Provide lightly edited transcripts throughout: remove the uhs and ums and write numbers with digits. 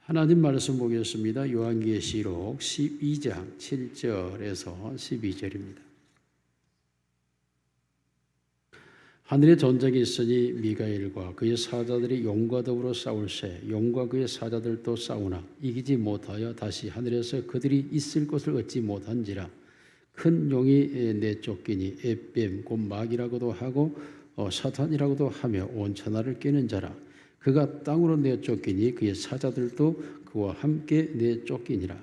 하나님 말씀 보겠습니다. 요한계시록 12장 7절에서 12절입니다. 하늘에 전쟁이 있으니 미가엘과 그의 사자들이 용과 더불어 싸울새 용과 그의 사자들도 싸우나 이기지 못하여 다시 하늘에서 그들이 있을 곳을 얻지 못한지라. 큰 용이 내쫓기니 에뱀 곧 마귀라고도 하고 사탄이라고도 하며 온 천하를 꿰는 자라. 그가 땅으로 내쫓기니 그의 사자들도 그와 함께 내쫓기니라.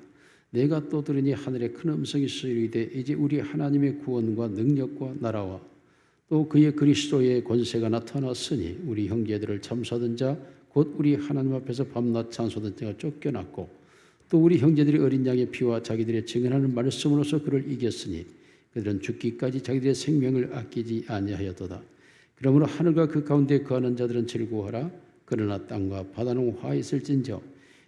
내가 또 들으니 하늘에 큰 음성이 이르되 이제 우리 하나님의 구원과 능력과 나라와 또 그의 그리스도의 권세가 나타났으니 우리 형제들을 참사하던 자 곧 우리 하나님 앞에서 밤낮 찬송하던 자가 쫓겨났고 또 우리 형제들이 어린 양의 피와 자기들의 증언하는 말씀으로서 그를 이겼으니 그들은 죽기까지 자기들의 생명을 아끼지 아니하였도다. 그러므로 하늘과 그 가운데 거하는 자들은 즐거워하라. 그러나 땅과 바다는 화 있을진저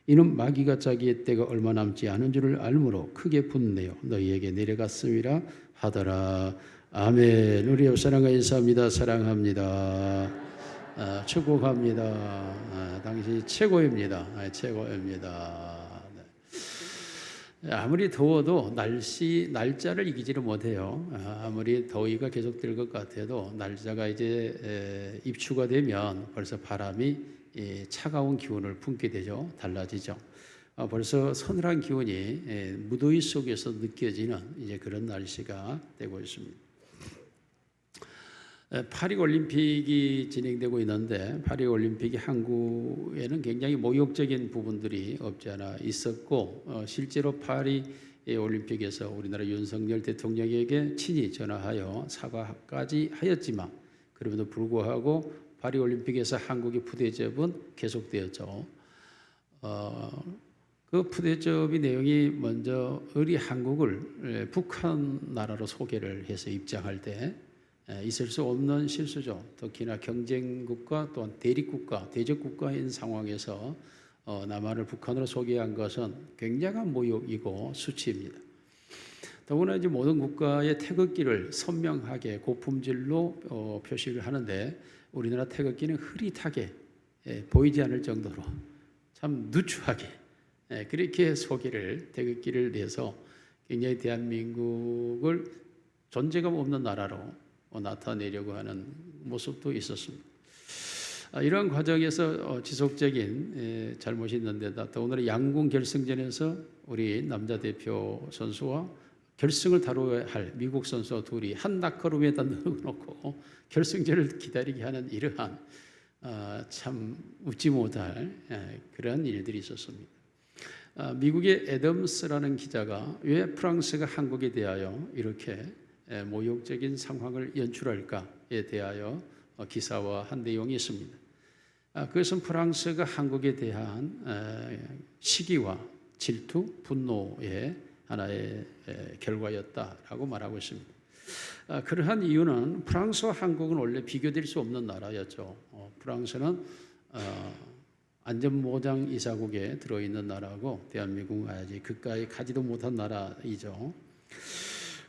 이는 마귀가 자기의 때가 얼마 남지 않은 줄을 알므로 크게 분내어 너희에게 내려갔음이라 하더라. 아멘. 우리 옆 사람과 인사합니다. 사랑합니다. 축복합니다. 당신이 최고입니다. 최고입니다. 네. 아무리 더워도 날짜를 이기지를 못해요. 아무리 더위가 계속될 것 같아도 날짜가 이제 입추가 되면 벌써 바람이 차가운 기운을 품게 되죠. 달라지죠. 벌써 서늘한 기운이 무더위 속에서 느껴지는 이제 그런 날씨가 되고 있습니다. 파리올림픽이 진행되고 있는데 파리올림픽이 한국에는 굉장히 모욕적인 부분들이 없지 않아 있었고 실제로 파리올림픽에서 우리나라 윤석열 대통령에게 친히 전화하여 사과까지 하였지만 그럼에도 불구하고 파리올림픽에서 한국의 푸대접은 계속되었죠. 그 푸대접의 내용이 먼저 우리 한국을 북한 나라로 소개를 해서 입장할 때 있을 수 없는 실수죠. 특히나 경쟁국가 또한 대립국가, 대적국가인 상황에서 남한을 북한으로 소개한 것은 굉장한 모욕이고 수치입니다. 더구나 이제 모든 국가의 태극기를 선명하게 고품질로 표시를 하는데 우리나라 태극기는 흐릿하게 보이지 않을 정도로 참 누추하게 그렇게 소개를 태극기를 내서 굉장히 대한민국을 존재감 없는 나라로 나타내려고 하는 모습도 있었습니다. 이러한 과정에서 지속적인 잘못이 있는데다 또 오늘 양궁 결승전에서 우리 남자 대표 선수와 결승을 다뤄야 할 미국 선수 둘이 한 낙커룸에다 넣어놓고 결승전을 기다리게 하는 이러한 참 웃지 못할 그런 일들이 있었습니다. 미국의 애덤스라는 기자가 왜 프랑스가 한국에 대하여 이렇게 모욕적인 상황을 연출할까에 대하여 기사화한 내용이 있습니다. 그것은 프랑스가 한국에 대한 시기와 질투, 분노의 하나의 결과였다라고 말하고 있습니다. 그러한 이유는 프랑스와 한국은 원래 비교될 수 없는 나라였죠. 프랑스는 안전보장 이사국에 들어있는 나라고 대한민국은 아직 그까이 가지도 못한 나라이죠.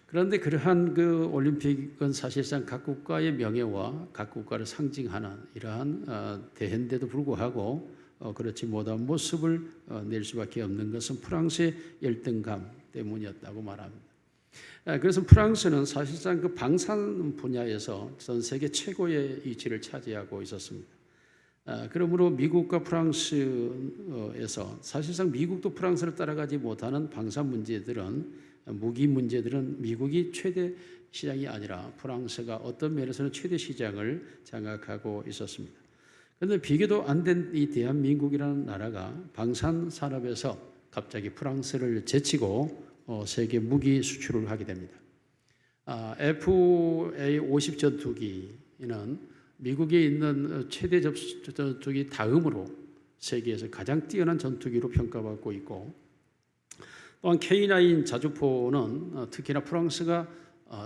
그런데 그러한 그 올림픽은 사실상 각 국가의 명예와 각 국가를 상징하는 이러한 대회인데도 불구하고 그렇지 못한 모습을 낼 수밖에 없는 것은 프랑스의 열등감 때문이었다고 말합니다. 그래서 프랑스는 사실상 그 방산 분야에서 전 세계 최고의 위치를 차지하고 있었습니다. 그러므로 미국과 프랑스에서 사실상 미국도 프랑스를 따라가지 못하는 방산 문제들은 무기 문제들은 미국이 최대 시장이 아니라 프랑스가 어떤 면에서는 최대 시장을 장악하고 있었습니다. 그런데 비교도 안 된 이 대한민국이라는 나라가 방산 산업에서 갑자기 프랑스를 제치고 세계 무기 수출을 하게 됩니다. FA-50 전투기는 미국에 있는 최대 전투기 다음으로 세계에서 가장 뛰어난 전투기로 평가받고 있고 또한 K9 자주포는 특히나 프랑스가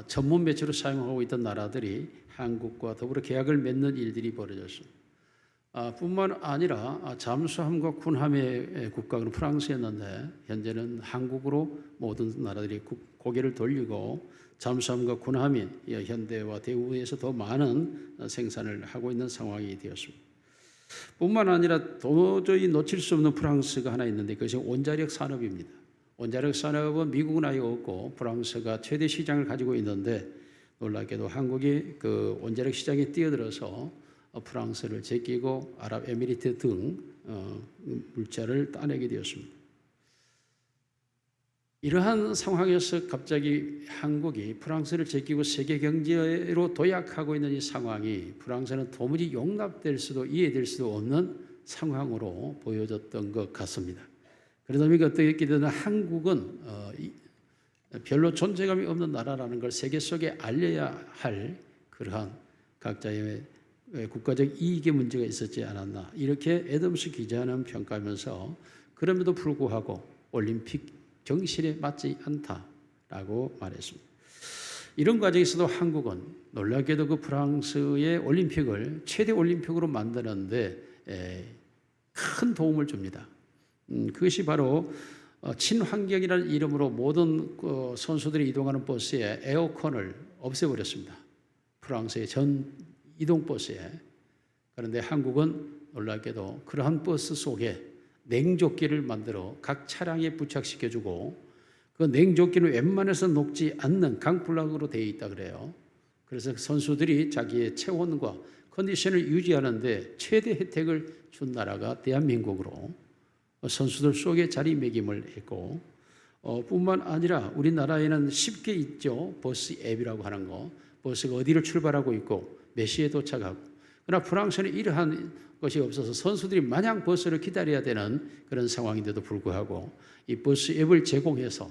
전문 매체로 사용하고 있던 나라들이 한국과 더불어 계약을 맺는 일들이 벌어졌습니다. 뿐만 아니라 잠수함과 군함의 국가는 프랑스였는데 현재는 한국으로 모든 나라들이 고개를 돌리고 잠수함과 군함이 현대와 대우에서 더 많은 생산을 하고 있는 상황이 되었습니다. 뿐만 아니라 도저히 놓칠 수 없는 프랑스가 하나 있는데 그것이 원자력 산업입니다. 원자력 산업은 미국은 아예 없고 프랑스가 최대 시장을 가지고 있는데 놀랍게도 한국이 그 원자력 시장에 뛰어들어서 프랑스를 제끼고 아랍에미리트 등 물자를 따내게 되었습니다. 이러한 상황에서 갑자기 한국이 프랑스를 제끼고 세계 경제로 도약하고 있는 이 상황이 프랑스는 도무지 용납될 수도 이해될 수도 없는 상황으로 보여졌던 것 같습니다. 그러다 보니까 어떻게든 한국은 별로 존재감이 없는 나라라는 걸 세계 속에 알려야 할 그러한 각자의 국가적 이익의 문제가 있었지 않았나 이렇게 애덤스 기자는 평가하면서 그럼에도 불구하고 올림픽 정신에 맞지 않다라고 말했습니다. 이런 과정에서도 한국은 놀랍게도 그 프랑스의 올림픽을 최대 올림픽으로 만드는데 큰 도움을 줍니다. 그것이 바로 친환경이라는 이름으로 모든 선수들이 이동하는 버스에 에어컨을 없애버렸습니다. 프랑스의 전 이동버스에. 그런데 한국은 놀랍게도 그러한 버스 속에 냉조끼를 만들어 각 차량에 부착시켜주고 그 냉조끼는 웬만해서 녹지 않는 강플락으로 되어 있다 그래요. 그래서 선수들이 자기의 체온과 컨디션을 유지하는데 최대 혜택을 준 나라가 대한민국으로 선수들 속에 자리매김을 했고 뿐만 아니라 우리나라에는 쉽게 있죠. 버스 앱이라고 하는 거. 버스가 어디를 출발하고 있고 몇 시에 도착하고. 그러나 프랑스는 이러한 것이 없어서 선수들이 마냥 버스를 기다려야 되는 그런 상황인데도 불구하고 이 버스 앱을 제공해서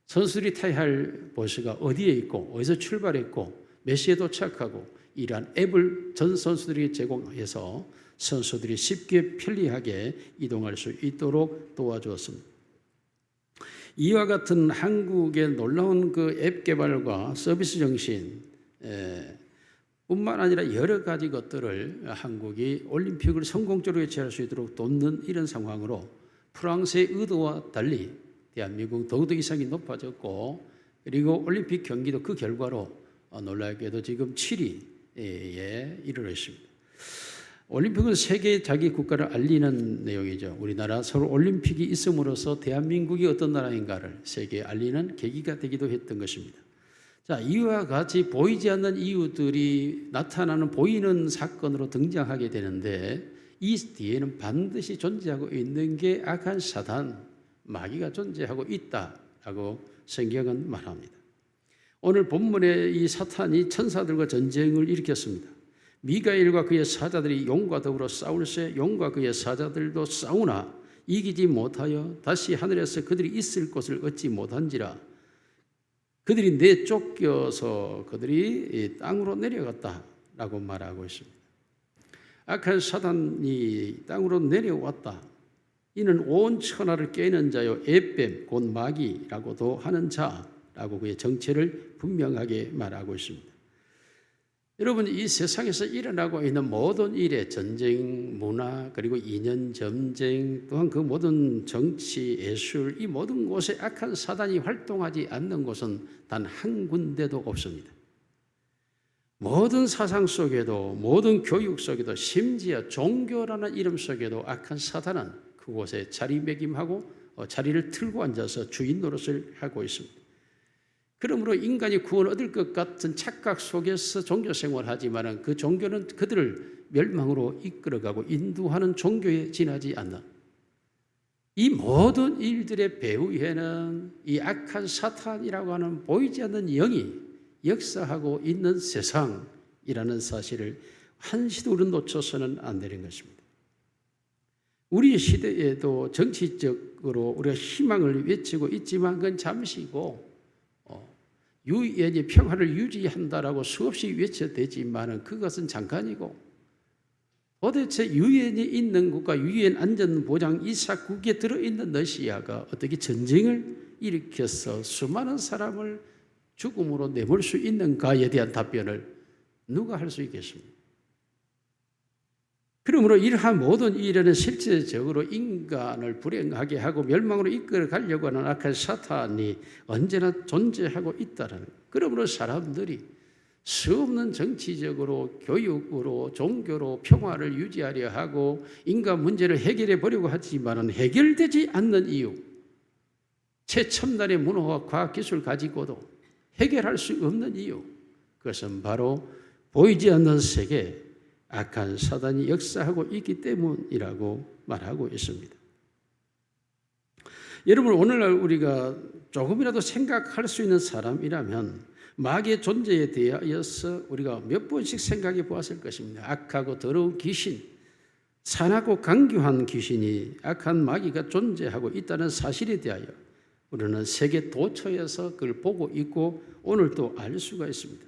선수들이 타야 할 버스가 어디에 있고 어디서 출발했고 몇 시에 도착하고 이러한 앱을 전 선수들에게 제공해서 선수들이 쉽게 편리하게 이동할 수 있도록 도와주었습니다. 이와 같은 한국의 놀라운 그 앱 개발과 서비스 정신 뿐만 아니라 여러 가지 것들을 한국이 올림픽을 성공적으로 개최할 수 있도록 돕는 이런 상황으로 프랑스의 의도와 달리 대한민국 더욱더 이상이 높아졌고 그리고 올림픽 경기도 그 결과로 놀랍게도 지금 7위에 이르러 있습니다. 올림픽은 세계에 자기 국가를 알리는 내용이죠. 우리나라 서울 올림픽이 있음으로써 대한민국이 어떤 나라인가를 세계에 알리는 계기가 되기도 했던 것입니다. 자, 이와 같이 보이지 않는 이유들이 나타나는 보이는 사건으로 등장하게 되는데 이 뒤에는 반드시 존재하고 있는 게 악한 사단, 마귀가 존재하고 있다라고 성경은 말합니다. 오늘 본문에 이 사탄이 천사들과 전쟁을 일으켰습니다. 미가엘과 그의 사자들이 용과 더불어 싸울새 용과 그의 사자들도 싸우나 이기지 못하여 다시 하늘에서 그들이 있을 곳을 얻지 못한지라 그들이 내쫓겨서 그들이 땅으로 내려갔다라고 말하고 있습니다. 악한 사단이 땅으로 내려왔다. 이는 온 천하를 깨는 자요 에뱀 곧 마귀라고도 하는 자라고 그의 정체를 분명하게 말하고 있습니다. 여러분 이 세상에서 일어나고 있는 모든 일에 전쟁, 문화 그리고 이념 전쟁 또한 그 모든 정치, 예술 이 모든 곳에 악한 사단이 활동하지 않는 곳은 단 한 군데도 없습니다. 모든 사상 속에도 모든 교육 속에도 심지어 종교라는 이름 속에도 악한 사단은 그곳에 자리매김하고 자리를 틀고 앉아서 주인 노릇을 하고 있습니다. 그러므로 인간이 구원 얻을 것 같은 착각 속에서 종교 생활을 하지만 그 종교는 그들을 멸망으로 이끌어가고 인도하는 종교에 지나지 않는 이 모든 일들의 배후에는 이 악한 사탄이라고 하는 보이지 않는 영이 역사하고 있는 세상이라는 사실을 한시도 우리는 놓쳐서는 안 되는 것입니다. 우리 시대에도 정치적으로 우리가 희망을 외치고 있지만 그건 잠시고 유엔이 평화를 유지한다라고 수없이 외쳐대지만 그것은 잠깐이고 도대체 유엔이 있는 국가 유엔 안전보장 이사국에 들어있는 러시아가 어떻게 전쟁을 일으켜서 수많은 사람을 죽음으로 내몰 수 있는가에 대한 답변을 누가 할 수 있겠습니까? 그러므로 이러한 모든 일에는 실제적으로 인간을 불행하게 하고 멸망으로 이끌어 가려고 하는 악한 사탄이 언제나 존재하고 있다는 거예요. 그러므로 사람들이 수없는 정치적으로, 교육으로, 종교로 평화를 유지하려 하고 인간 문제를 해결해 보려고 하지만 해결되지 않는 이유, 최첨단의 문화와 과학기술 가지고도 해결할 수 없는 이유, 그것은 바로 보이지 않는 세계, 악한 사단이 역사하고 있기 때문이라고 말하고 있습니다. 여러분, 오늘날 우리가 조금이라도 생각할 수 있는 사람이라면 마귀의 존재에 대하여서 우리가 몇 번씩 생각해 보았을 것입니다. 악하고 더러운 귀신, 산하고 강교한 귀신이, 악한 마귀가 존재하고 있다는 사실에 대하여 우리는 세계 도처에서 그걸 보고 있고 오늘도 알 수가 있습니다.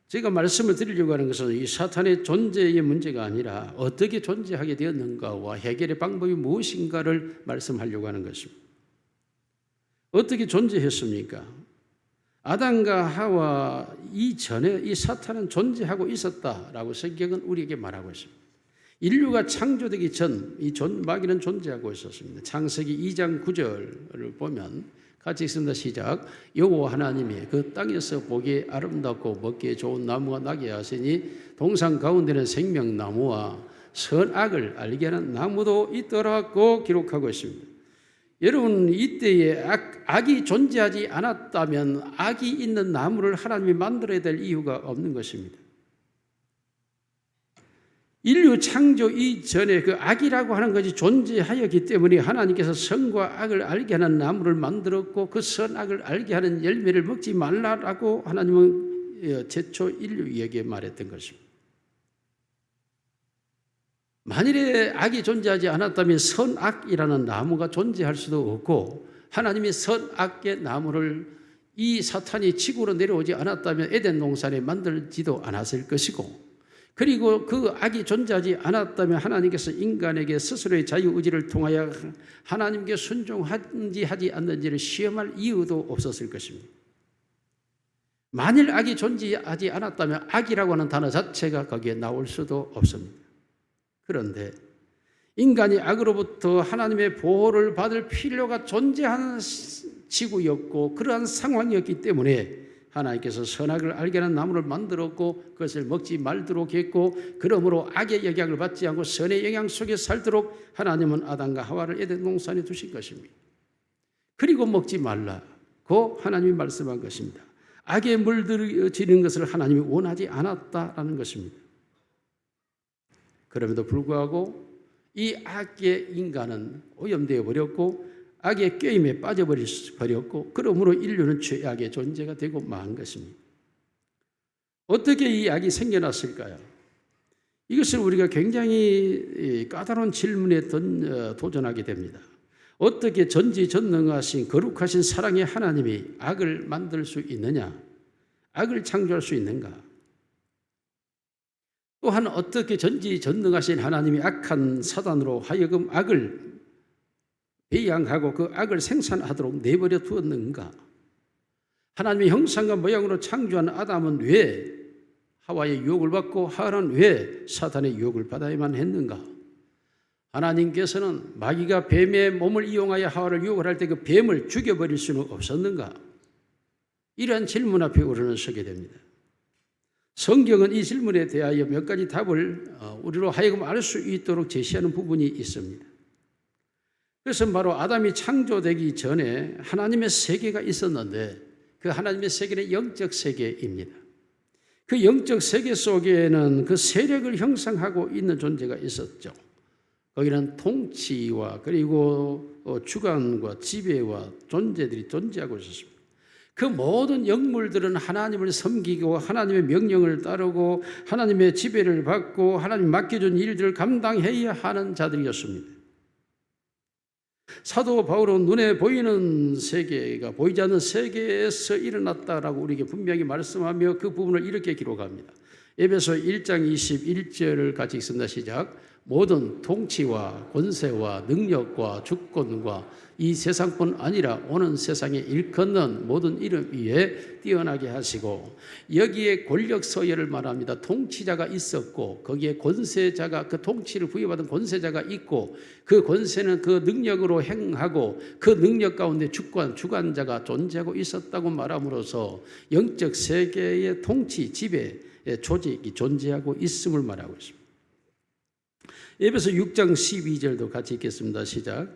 제가 말씀을 드리려고 하는 것은 이 사탄의 존재의 문제가 아니라 어떻게 존재하게 되었는가와 해결의 방법이 무엇인가를 말씀하려고 하는 것입니다. 어떻게 존재했습니까? 아담과 하와 이전에 이 사탄은 존재하고 있었다라고 성경은 우리에게 말하고 있습니다. 인류가 창조되기 전 이 마귀는 존재하고 있었습니다. 창세기 2장 9절을 보면 같이 읽습니다. 시작. 여호와 하나님이 그 땅에서 보기에 아름답고 먹기에 좋은 나무가 나게 하시니 동산 가운데는 생명나무와 선악을 알게 하는 나무도 있더라고 기록하고 있습니다. 여러분, 이때에 악이 존재하지 않았다면 악이 있는 나무를 하나님이 만들어야 될 이유가 없는 것입니다. 인류 창조 이전에 그 악이라고 하는 것이 존재하였기 때문에 하나님께서 선과 악을 알게 하는 나무를 만들었고 그 선악을 알게 하는 열매를 먹지 말라라고 하나님은 최초 인류에게 말했던 것입니다. 만일에 악이 존재하지 않았다면 선악이라는 나무가 존재할 수도 없고 하나님이 선악의 나무를 이 사탄이 지구로 내려오지 않았다면 에덴 동산에 만들지도 않았을 것이고, 그리고 그 악이 존재하지 않았다면 하나님께서 인간에게 스스로의 자유의지를 통하여 하나님께 순종하는지 하지 않는지를 시험할 이유도 없었을 것입니다. 만일 악이 존재하지 않았다면 악이라고 하는 단어 자체가 거기에 나올 수도 없습니다. 그런데 인간이 악으로부터 하나님의 보호를 받을 필요가 존재하는 지구였고 그러한 상황이었기 때문에 하나님께서 선악을 알게 하는 나무를 만들었고 그것을 먹지 말도록 했고, 그러므로 악의 영향을 받지 않고 선의 영향 속에 살도록 하나님은 아담과 하와를 에덴 동산에 두신 것입니다. 그리고 먹지 말라고 하나님이 말씀한 것입니다. 악에 물들어지는 것을 하나님이 원하지 않았다라는 것입니다. 그럼에도 불구하고 이 악의 인간은 오염되어 버렸고 악의 꾀임에 빠져버렸고 그러므로 인류는 죄악의 존재가 되고 만 것입니다. 어떻게 이 악이 생겨났을까요? 이것을 우리가 굉장히 까다로운 질문에 도전하게 됩니다. 어떻게 전지전능하신 거룩하신 사랑의 하나님이 악을 만들 수 있느냐? 악을 창조할 수 있는가? 또한 어떻게 전지전능하신 하나님이 악한 사단으로 하여금 악을 배양하고 그 악을 생산하도록 내버려 두었는가? 하나님의 형상과 모양으로 창조한 아담은 왜 하와의 유혹을 받고 하와는 왜 사탄의 유혹을 받아야만 했는가? 하나님께서는 마귀가 뱀의 몸을 이용하여 하와를 유혹을 할 때 그 뱀을 죽여버릴 수는 없었는가? 이러한 질문 앞에 우리는 서게 됩니다. 성경은 이 질문에 대하여 몇 가지 답을 우리로 하여금 알 수 있도록 제시하는 부분이 있습니다. 그것은 바로 아담이 창조되기 전에 하나님의 세계가 있었는데 그 하나님의 세계는 영적 세계입니다. 그 영적 세계 속에는 그 세력을 형성하고 있는 존재가 있었죠. 거기는 통치와 그리고 주관과 지배와 존재들이 존재하고 있었습니다. 그 모든 영물들은 하나님을 섬기고 하나님의 명령을 따르고 하나님의 지배를 받고 하나님 맡겨준 일들을 감당해야 하는 자들이었습니다. 사도 바울은 눈에 보이는 세계가 보이지 않는 세계에서 일어났다라고 우리에게 분명히 말씀하며 그 부분을 이렇게 기록합니다. 에베소 1장 21절을 같이 읽습니다. 시작. 모든 통치와 권세와 능력과 주권과 이 세상뿐 아니라 오는 세상에 일컫는 모든 이름 위에 뛰어나게 하시고, 여기에 권력 서열을 말합니다. 통치자가 있었고 거기에 권세자가, 그 통치를 부여받은 권세자가 있고 그 권세는 그 능력으로 행하고 그 능력 가운데 주관자가 존재하고 있었다고 말함으로써 영적 세계의 통치, 지배, 조직이 존재하고 있음을 말하고 있습니다. 에베소 6장 12절도 같이 읽겠습니다. 시작.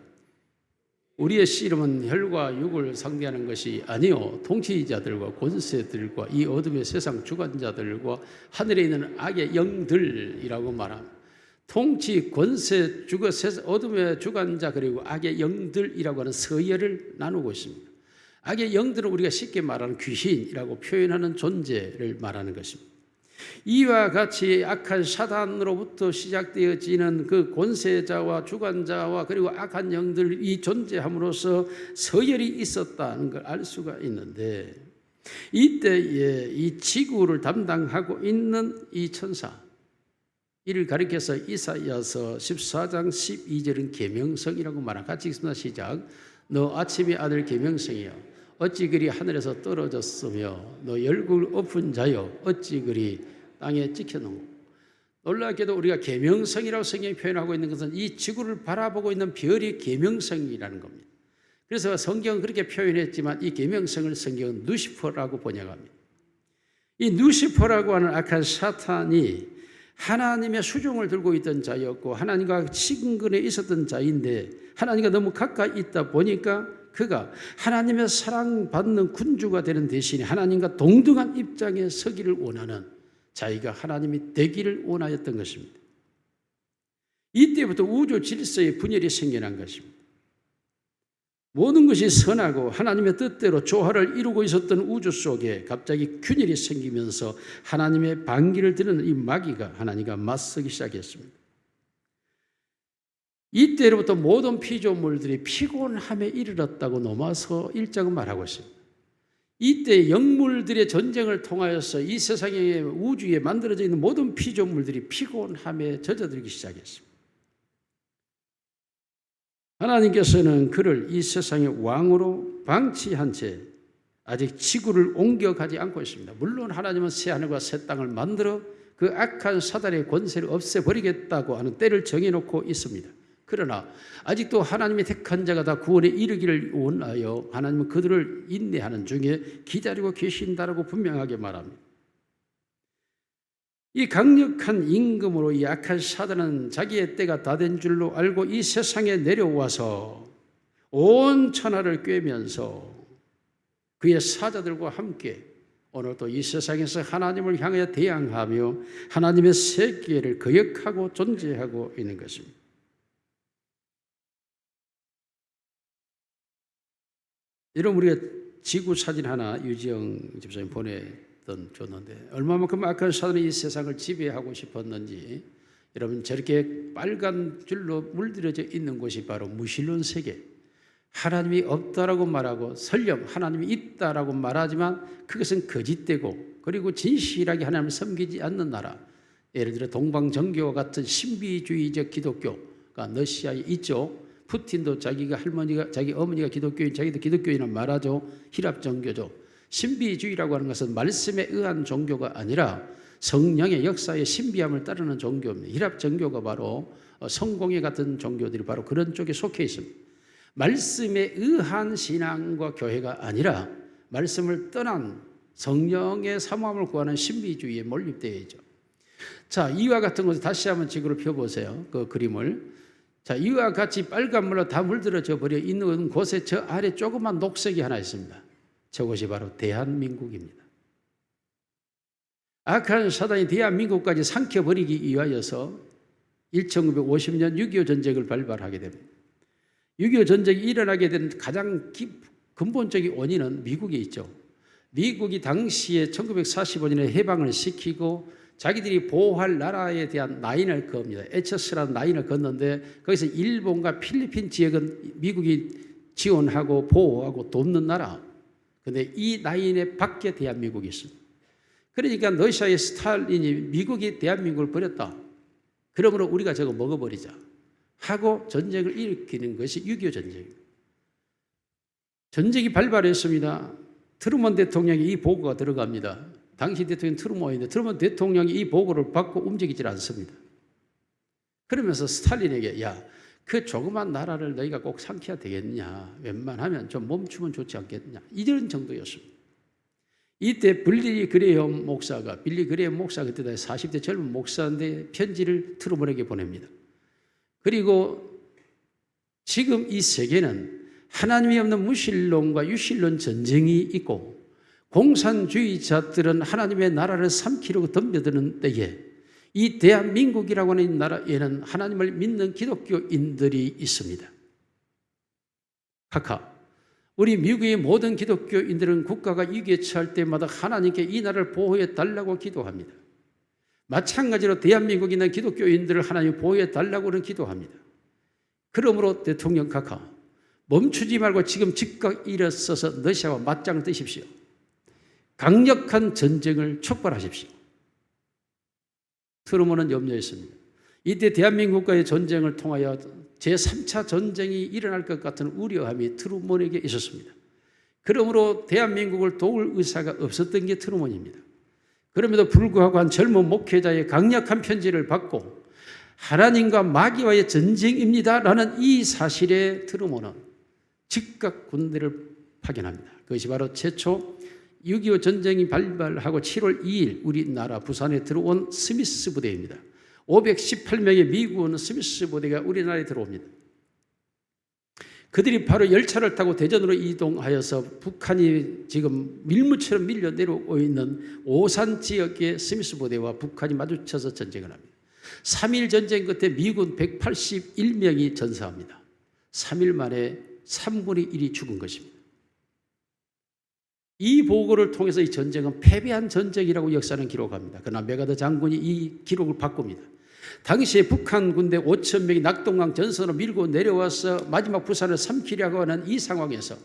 우리의 씨름은 혈과 육을 상대하는 것이 아니요 통치자들과 권세들과 이 어둠의 세상 주관자들과 하늘에 있는 악의 영들이라고 말합니다. 통치, 권세, 어둠의 주관자 그리고 악의 영들이라고 하는 서열을 나누고 있습니다. 악의 영들은 우리가 쉽게 말하는 귀신이라고 표현하는 존재를 말하는 것입니다. 이와 같이 악한 사단으로부터 시작되어지는 그 권세자와 주관자와 그리고 악한 영들이 존재함으로써 서열이 있었다는 걸 알 수가 있는데, 이때에 이 지구를 담당하고 있는 이 천사, 이를 가리켜서 이사야서 14장 12절은 계명성이라고 말합니다. 같이 읽습니다. 시작. 너 아침의 아들 계명성이여 어찌 그리 하늘에서 떨어졌으며 너 얼굴 엎은 자여 어찌 그리 땅에 찍혀놓고. 놀랍게도 우리가 계명성이라고 성경이 표현하고 있는 것은 이 지구를 바라보고 있는 별이 계명성이라는 겁니다. 그래서 성경은 그렇게 표현했지만 이 계명성을 성경은 누시퍼라고 번역합니다. 이 누시퍼라고 하는 악한 사탄이 하나님의 수종을 들고 있던 자였고 하나님과 친근에 있었던 자인데, 하나님과 너무 가까이 있다 보니까 그가 하나님의 사랑받는 군주가 되는 대신에 하나님과 동등한 입장에 서기를 원하는 자기가 하나님이 되기를 원하였던 것입니다. 이때부터 우주 질서의 분열이 생겨난 것입니다. 모든 것이 선하고 하나님의 뜻대로 조화를 이루고 있었던 우주 속에 갑자기 균열이 생기면서 하나님의 반기를 드는 이 마귀가 하나님과 맞서기 시작했습니다. 이때로부터 모든 피조물들이 피곤함에 이르렀다고 로마서 1장은 말하고 있습니다. 이때 영물들의 전쟁을 통하여서 이 세상의 우주에 만들어져 있는 모든 피조물들이 피곤함에 젖어들기 시작했습니다. 하나님께서는 그를 이 세상의 왕으로 방치한 채 아직 지구를 옮겨가지 않고 있습니다. 물론 하나님은 새 하늘과 새 땅을 만들어 그 악한 사단의 권세를 없애버리겠다고 하는 때를 정해놓고 있습니다. 그러나 아직도 하나님의 택한 자가 다 구원에 이르기를 원하여 하나님은 그들을 인내하는 중에 기다리고 계신다라고 분명하게 말합니다. 이 강력한 임금으로 이 악한 사단은 자기의 때가 다 된 줄로 알고 이 세상에 내려와서 온 천하를 꿰면서 그의 사자들과 함께 오늘도 이 세상에서 하나님을 향하여 대항하며 하나님의 세계를 거역하고 존재하고 있는 것입니다. 여러분, 우리가 지구 사진 하나 유지영 집사님 줬는데 얼마만큼 악한 사단이 이 세상을 지배하고 싶었는지, 여러분 저렇게 빨간 줄로 물들여져 있는 곳이 바로 무신론 세계, 하나님이 없다라고 말하고 설령 하나님이 있다라고 말하지만 그것은 거짓되고 그리고 진실하게 하나님을 섬기지 않는 나라, 예를 들어 동방정교와 같은 신비주의적 기독교가 러시아에 있죠. 푸틴도 자기 어머니가 기독교인, 자기도 기독교인은 말하죠. 히랍 종교죠. 신비주의라고 하는 것은 말씀에 의한 종교가 아니라 성령의 역사의 신비함을 따르는 종교입니다. 히랍 종교가 바로 성공회 같은 종교들이 바로 그런 쪽에 속해 있습니다. 말씀에 의한 신앙과 교회가 아니라 말씀을 떠난 성령의 사모함을 구하는 신비주의에 몰입되어 있죠. 자, 이와 같은 것을 다시 한번 지구를 펴보세요. 그 그림을. 자, 이와 같이 빨간물로 다 물들어져 버려 있는 곳에 저 아래 조그만 녹색이 하나 있습니다. 저것이 바로 대한민국입니다. 악한 사단이 대한민국까지 삼켜버리기 위하여서 1950년 6.25 전쟁을 발발하게 됩니다. 6.25 전쟁이 일어나게 된 가장 근본적인 원인은 미국에 있죠. 미국이 당시에 1945년에 해방을 시키고 자기들이 보호할 나라에 대한 라인을 그읍니다. 에처스라는 라인을 걷는데 거기서 일본과 필리핀 지역은 미국이 지원하고 보호하고 돕는 나라. 그런데 이 라인의 밖에 대한민국이 있습니다. 그러니까 러시아의 스탈린이 미국이 대한민국을 버렸다. 그러므로 우리가 저거 먹어버리자 하고 전쟁을 일으키는 것이 6.25 전쟁입니다. 전쟁이 발발했습니다. 트루먼 대통령이 이 보고가 들어갑니다. 당시 대통령 트루먼인데 트루먼 대통령이 이 보고를 받고 움직이질 않습니다. 그러면서 스탈린에게 그 조그만 나라를 너희가 꼭 삼켜야 되겠냐, 웬만하면 좀 멈추면 좋지 않겠냐, 이런 정도였습니다. 이때 빌리 그레이엄 목사가 그때 40대 젊은 목사인데 편지를 트루먼에게 보냅니다. 그리고 지금 이 세계는 하나님이 없는 무신론과 유신론 전쟁이 있고 공산주의자들은 하나님의 나라를 삼키려고 덤벼드는 때에 이 대한민국이라고 하는 이 나라에는 하나님을 믿는 기독교인들이 있습니다. 우리 미국의 모든 기독교인들은 국가가 위기에 처할 때마다 하나님께 이 나라를 보호해 달라고 기도합니다. 마찬가지로 대한민국에 있는 기독교인들을 하나님 보호해 달라고는 기도합니다. 그러므로 대통령 멈추지 말고 지금 즉각 일어서서 러시아와 맞짱을 뜨십시오. 강력한 전쟁을 촉발하십시오. 트루먼은 염려했습니다. 이때 대한민국과의 전쟁을 통하여 제3차 전쟁이 일어날 것 같은 우려함이 트루먼에게 있었습니다. 그러므로 대한민국을 도울 의사가 없었던 게 트루먼입니다. 그럼에도 불구하고 한 젊은 목회자의 강력한 편지를 받고 하나님과 마귀와의 전쟁입니다라는 이 사실에 트루먼은 즉각 군대를 파견합니다. 그것이 바로 최초 6.25 전쟁이 발발하고 7월 2일 우리나라 부산에 들어온 스미스 부대입니다. 518명의 미군 스미스 부대가 우리나라에 들어옵니다. 그들이 바로 열차를 타고 대전으로 이동하여서 북한이 지금 밀무처럼 밀려 내려오고 있는 오산 지역의 스미스 부대와 북한이 마주쳐서 전쟁을 합니다. 3일 전쟁 끝에 미군 181명이 전사합니다. 3일 만에 3분의 1이 죽은 것입니다. 이 보고를 통해서 이 전쟁은 패배한 전쟁이라고 역사는 기록합니다. 그러나 메가더 장군이 이 기록을 바꿉니다. 당시에 북한 군대 5천 명이 낙동강 전선으로 밀고 내려와서 마지막 부산을 삼키려고 하는 이 상황에서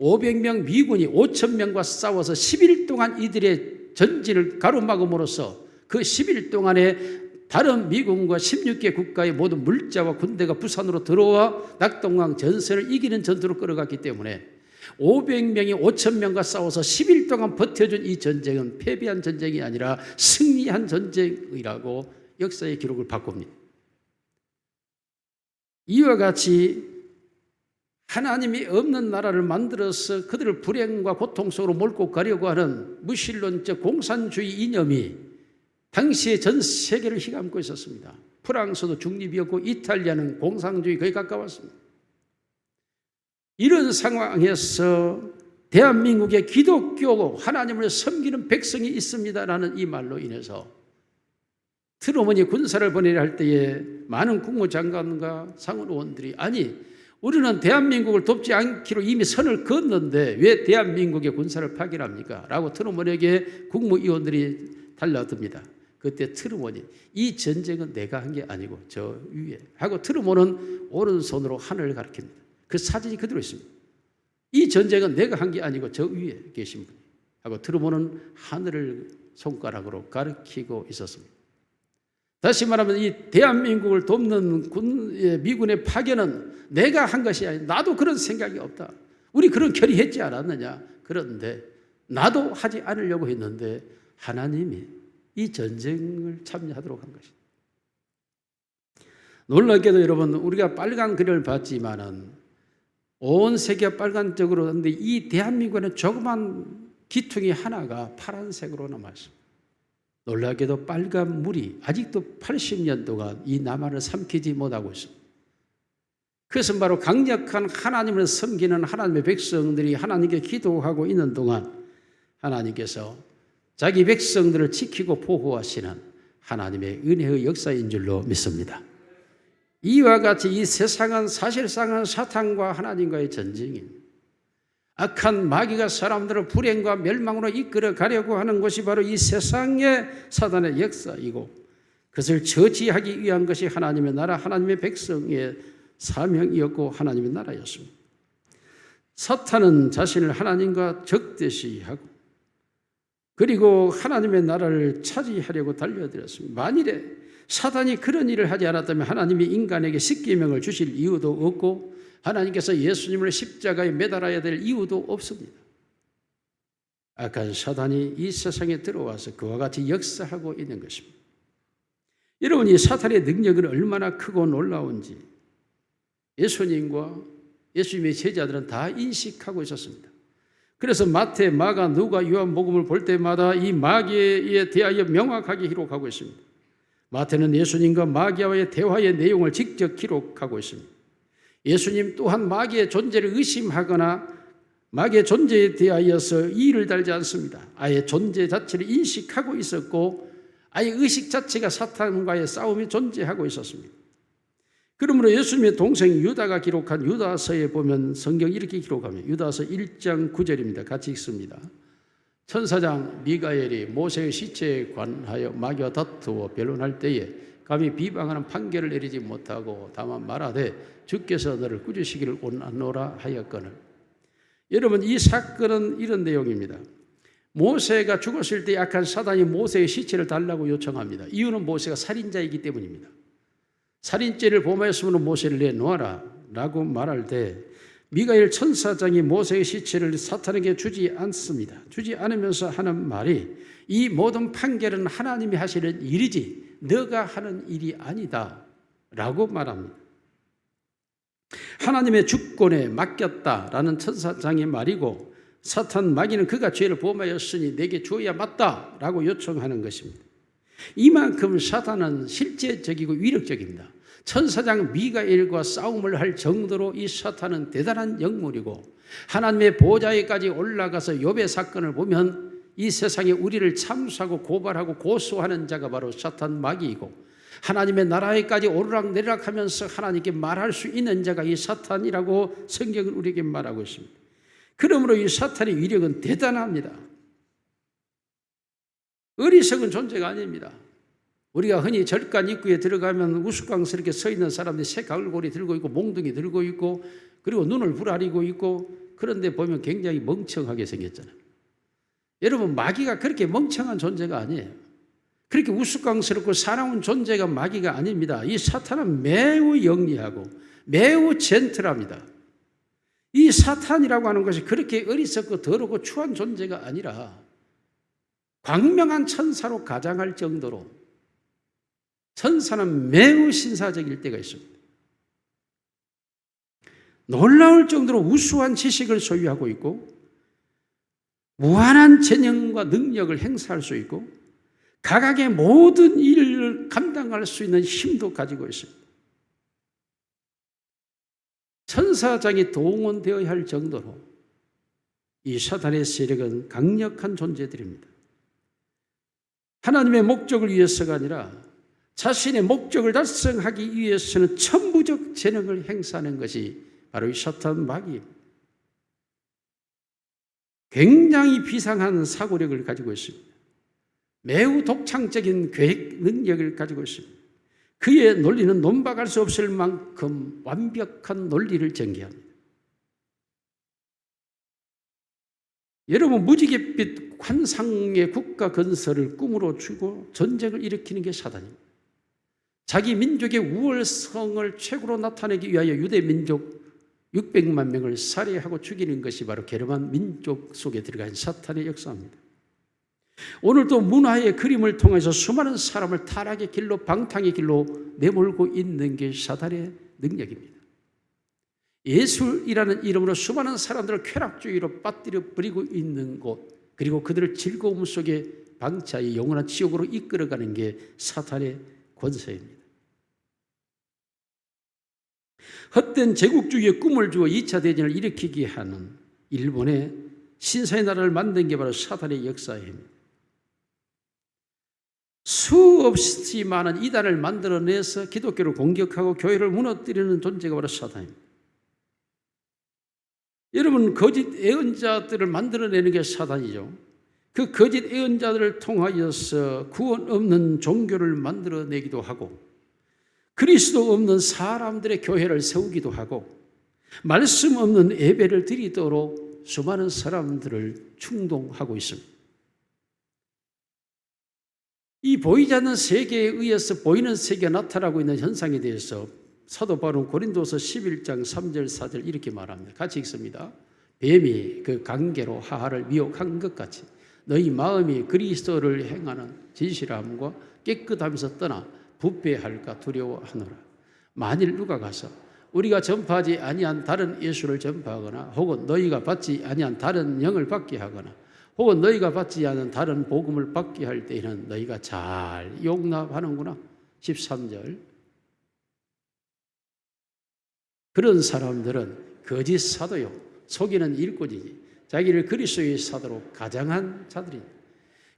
500명 미군이 5천 명과 싸워서 10일 동안 이들의 전진을 가로막음으로써 그 10일 동안에 다른 미군과 16개 국가의 모든 물자와 군대가 부산으로 들어와 낙동강 전선을 이기는 전투로 끌어갔기 때문에 500명이 5,000명과 싸워서 10일 동안 버텨준 이 전쟁은 패배한 전쟁이 아니라 승리한 전쟁이라고 역사의 기록을 바꿉니다. 이와 같이 하나님이 없는 나라를 만들어서 그들을 불행과 고통 속으로 몰고 가려고 하는 무신론적 공산주의 이념이 당시에 전 세계를 휘감고 있었습니다. 프랑스도 중립이었고 이탈리아는 공산주의 거의 가까웠습니다. 이런 상황에서 대한민국에 기독교 하나님을 섬기는 백성이 있습니다라는 이 말로 인해서 트루먼이 군사를 보내려 할 때에 많은 국무장관과 상원의원들이 우리는 대한민국을 돕지 않기로 이미 선을 그었는데 왜 대한민국에 군사를 파견합니까? 라고 트루먼에게 국무위원들이 달라듭니다. 그때 트루먼이 이 전쟁은 내가 한 게 아니고 저 위에 하고 트루먼은 오른손으로 하늘을 가리킵니다. 그 사진이 그대로 있습니다. 이 전쟁은 내가 한 게 아니고 저 위에 계신 분이 하고 트루먼은 하늘을 손가락으로 가리키고 있었습니다. 다시 말하면 이 대한민국을 돕는 미군의 파견은 내가 한 것이 아니라 나도 그런 생각이 없다. 우리 그런 결의했지 않았느냐. 그런데 나도 하지 않으려고 했는데 하나님이 이 전쟁을 참여하도록 한 것입니다. 놀랍게도 여러분 우리가 빨간 글을 봤지만은 온 세계가 빨간색으로 했는데 이 대한민국에는 조그만 기퉁이 하나가 파란색으로 남았습니다. 놀랍게도 빨간 물이 아직도 80년 동안 이 남한을 삼키지 못하고 있습니다. 그것은 바로 강력한 하나님을 섬기는 하나님의 백성들이 하나님께 기도하고 있는 동안 하나님께서 자기 백성들을 지키고 보호하시는 하나님의 은혜의 역사인 줄로 믿습니다. 이와 같이 이 세상은 사실상은 사탄과 하나님과의 전쟁입니다. 악한 마귀가 사람들을 불행과 멸망으로 이끌어 가려고 하는 것이 바로 이 세상의 사단의 역사이고 그것을 저지하기 위한 것이 하나님의 나라, 하나님의 백성의 사명이었고 하나님의 나라였습니다. 사탄은 자신을 하나님과 적대시하고 그리고 하나님의 나라를 차지하려고 달려들었습니다. 만일에 사단이 그런 일을 하지 않았다면 하나님이 인간에게 십계명을 주실 이유도 없고 하나님께서 예수님을 십자가에 매달아야 될 이유도 없습니다. 악한 사단이 이 세상에 들어와서 그와 같이 역사하고 있는 것입니다. 여러분, 이 사탄의 능력은 얼마나 크고 놀라운지 예수님과 예수님의 제자들은 다 인식하고 있었습니다. 그래서 마태, 마가, 누가, 요한복음을 볼 때마다 이 마귀에 대하여 명확하게 기록하고 있습니다. 마태는 예수님과 마귀와의 대화의 내용을 직접 기록하고 있습니다. 예수님 또한 마귀의 존재를 의심하거나 마귀의 존재에 대하여서 이의를 달지 않습니다. 아예 존재 자체를 인식하고 있었고 아예 의식 자체가 사탄과의 싸움이 존재하고 있었습니다. 그러므로 예수님의 동생 유다가 기록한 유다서에 보면 성경 이렇게 기록합니다. 유다서 1장 9절입니다. 같이 읽습니다. 천사장 미가엘이 모세의 시체에 관하여 마귀와 다투어 변론할 때에 감히 비방하는 판결을 내리지 못하고 다만 말하되 주께서 너를 꾸짖으시기를 원하노라 하였거늘. 여러분, 이 사건은 이런 내용입니다. 모세가 죽었을 때 악한 사단이 모세의 시체를 달라고 요청합니다. 이유는 모세가 살인자이기 때문입니다. 살인죄를 범하였으므로 모세를 내놓아라 라고 말할 때 미가엘 천사장이 모세의 시체를 사탄에게 주지 않습니다. 주지 않으면서 하는 말이 이 모든 판결은 하나님이 하시는 일이지 너가 하는 일이 아니다 라고 말합니다. 하나님의 주권에 맡겼다라는 천사장의 말이고 사탄 마귀는 그가 죄를 범하였으니 내게 주어야 맞다라고 요청하는 것입니다. 이만큼 사탄은 실제적이고 위력적입니다. 천사장 미가엘과 싸움을 할 정도로 이 사탄은 대단한 영물이고 하나님의 보좌에까지 올라가서 욥의 사건을 보면 이 세상에 우리를 참수하고 고발하고 고소하는 자가 바로 사탄 마귀이고 하나님의 나라에까지 오르락내리락하면서 하나님께 말할 수 있는 자가 이 사탄이라고 성경은 우리에게 말하고 있습니다. 그러므로 이 사탄의 위력은 대단합니다. 어리석은 존재가 아닙니다. 우리가 흔히 절간 입구에 들어가면 우스꽝스럽게 서 있는 사람들이 새 가을고리 들고 있고 몽둥이 들고 있고 그리고 눈을 부라리고 있고 그런데 보면 굉장히 멍청하게 생겼잖아요. 여러분, 마귀가 그렇게 멍청한 존재가 아니에요. 그렇게 우스꽝스럽고 사나운 존재가 마귀가 아닙니다. 이 사탄은 매우 영리하고 매우 젠틀합니다. 이 사탄이라고 하는 것이 그렇게 어리석고 더럽고 추한 존재가 아니라 광명한 천사로 가장할 정도로 천사는 매우 신사적일 때가 있습니다. 놀라울 정도로 우수한 지식을 소유하고 있고 무한한 재능과 능력을 행사할 수 있고 각각의 모든 일을 감당할 수 있는 힘도 가지고 있습니다. 천사장이 동원되어야 할 정도로 이 사탄의 세력은 강력한 존재들입니다. 하나님의 목적을 위해서가 아니라 자신의 목적을 달성하기 위해서는 천부적 재능을 행사하는 것이 바로 이 사탄 마귀입니다. 굉장히 비상한 사고력을 가지고 있습니다. 매우 독창적인 계획 능력을 가지고 있습니다. 그의 논리는 논박할 수 없을 만큼 완벽한 논리를 전개합니다. 여러분, 무지갯빛 환상의 국가 건설을 꿈으로 주고 전쟁을 일으키는 게 사단입니다. 자기 민족의 우월성을 최고로 나타내기 위하여 유대 민족 600만 명을 살해하고 죽이는 것이 바로 게르만 민족 속에 들어간 사탄의 역사입니다. 오늘도 문화의 그림을 통해서 수많은 사람을 타락의 길로 방탕의 길로 내몰고 있는 게 사탄의 능력입니다. 예술이라는 이름으로 수많은 사람들을 쾌락주의로 빠뜨려 버리고 있는 곳, 그리고 그들을 즐거움 속에 방치하여 영원한 지옥으로 이끌어가는 게 사탄의 권세입니다. 헛된 제국주의의 꿈을 주어 2차 대전을 일으키게 하는 일본의 신사의 나라를 만든 게 바로 사탄의 역사입니다. 수없이 많은 이단을 만들어내서 기독교를 공격하고 교회를 무너뜨리는 존재가 바로 사탄입니다. 여러분, 거짓 예언자들을 만들어내는 게 사탄이죠. 그 거짓 예언자들을 통하여서 구원 없는 종교를 만들어내기도 하고 그리스도 없는 사람들의 교회를 세우기도 하고 말씀 없는 예배를 드리도록 수많은 사람들을 충동하고 있습니다. 이 보이지 않는 세계에 의해서 보이는 세계가 나타나고 있는 현상에 대해서 사도 바울은 고린도서 11장 3절 4절 이렇게 말합니다. 같이 읽습니다. 뱀이 그 관계로 하하를 미혹한 것 같이 너희 마음이 그리스도를 행하는 진실함과 깨끗함에서 떠나 부패할까 두려워하노라. 만일 누가 가서 우리가 전파하지 아니한 다른 예수를 전파하거나 혹은 너희가 받지 아니한 다른 영을 받게 하거나 혹은 너희가 받지 않은 다른 복음을 받게 할 때에는 너희가 잘 용납하는구나. 13절. 그런 사람들은 거짓 사도요 속이는 일꾼이지 자기를 그리스도의 사도로 가장한 자들이다.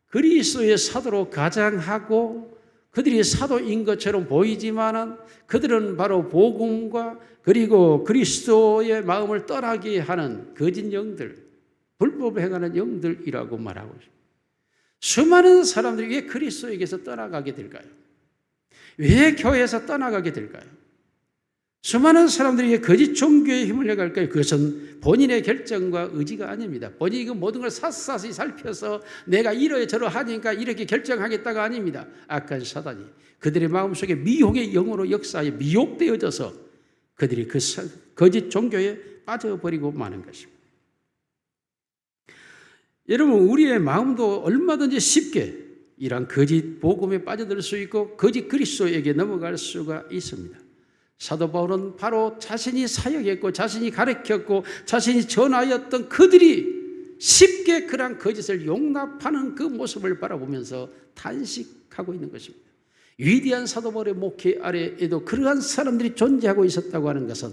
그리스도의 사도로 가장하고 그들이 사도인 것처럼 보이지만은 그들은 바로 복음과 그리고 그리스도의 마음을 떠나게 하는 거짓 영들, 불법을 행하는 영들이라고 말하고 있습니다. 수많은 사람들이 왜 그리스도에게서 떠나가게 될까요? 왜 교회에서 떠나가게 될까요? 수많은 사람들이 왜 거짓 종교에 힘을 내갈까요? 그것은 본인의 결정과 의지가 아닙니다. 본인이 그 모든 걸 샅샅이 살펴서 내가 이러저러 하니까 이렇게 결정하겠다가 아닙니다. 악한 사단이 그들의 마음속에 미혹의 영으로 역사하여 미혹되어져서 그들이 그 거짓 종교에 빠져버리고 마는 것입니다. 여러분, 우리의 마음도 얼마든지 쉽게 이러한 거짓 복음에 빠져들 수 있고 거짓 그리스도에게 넘어갈 수가 있습니다. 사도 바울은 바로 자신이 사역했고 자신이 가르쳤고 자신이 전하였던 그들이 쉽게 그러한 거짓을 용납하는 그 모습을 바라보면서 탄식하고 있는 것입니다. 위대한 사도 바울의 목회 아래에도 그러한 사람들이 존재하고 있었다고 하는 것은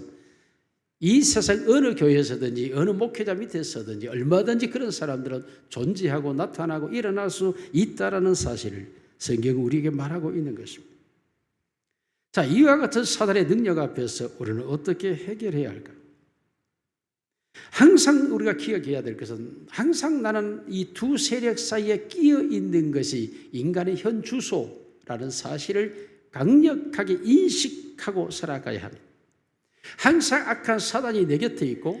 이 세상 어느 교회에서든지 어느 목회자 밑에서든지 얼마든지 그런 사람들은 존재하고 나타나고 일어날 수 있다는 사실을 성경은 우리에게 말하고 있는 것입니다. 자, 이와 같은 사단의 능력 앞에서 우리는 어떻게 해결해야 할까? 항상 우리가 기억해야 될 것은 항상 나는 이 두 세력 사이에 끼어 있는 것이 인간의 현 주소라는 사실을 강력하게 인식하고 살아가야 합니다. 항상 악한 사단이 내 곁에 있고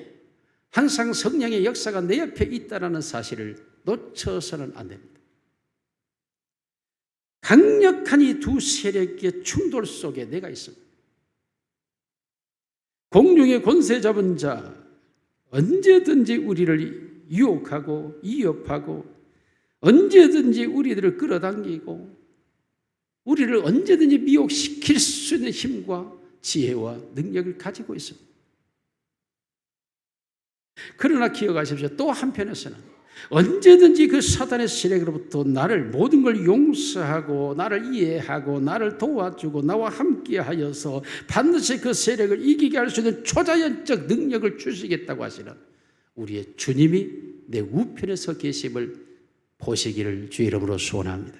항상 성령의 역사가 내 옆에 있다는 사실을 놓쳐서는 안 됩니다. 강력한 이 두 세력의 충돌 속에 내가 있습니다. 공중의 권세 잡은 자 언제든지 우리를 유혹하고 위협하고 언제든지 우리들을 끌어당기고 우리를 언제든지 미혹시킬 수 있는 힘과 지혜와 능력을 가지고 있습니다. 그러나 기억하십시오. 또 한편에서는 언제든지 그 사단의 세력으로부터 나를 모든 걸 용서하고 나를 이해하고 나를 도와주고 나와 함께하여서 반드시 그 세력을 이기게 할 수 있는 초자연적 능력을 주시겠다고 하시는 우리의 주님이 내 우편에 서 계심을 보시기를 주의 이름으로 소원합니다.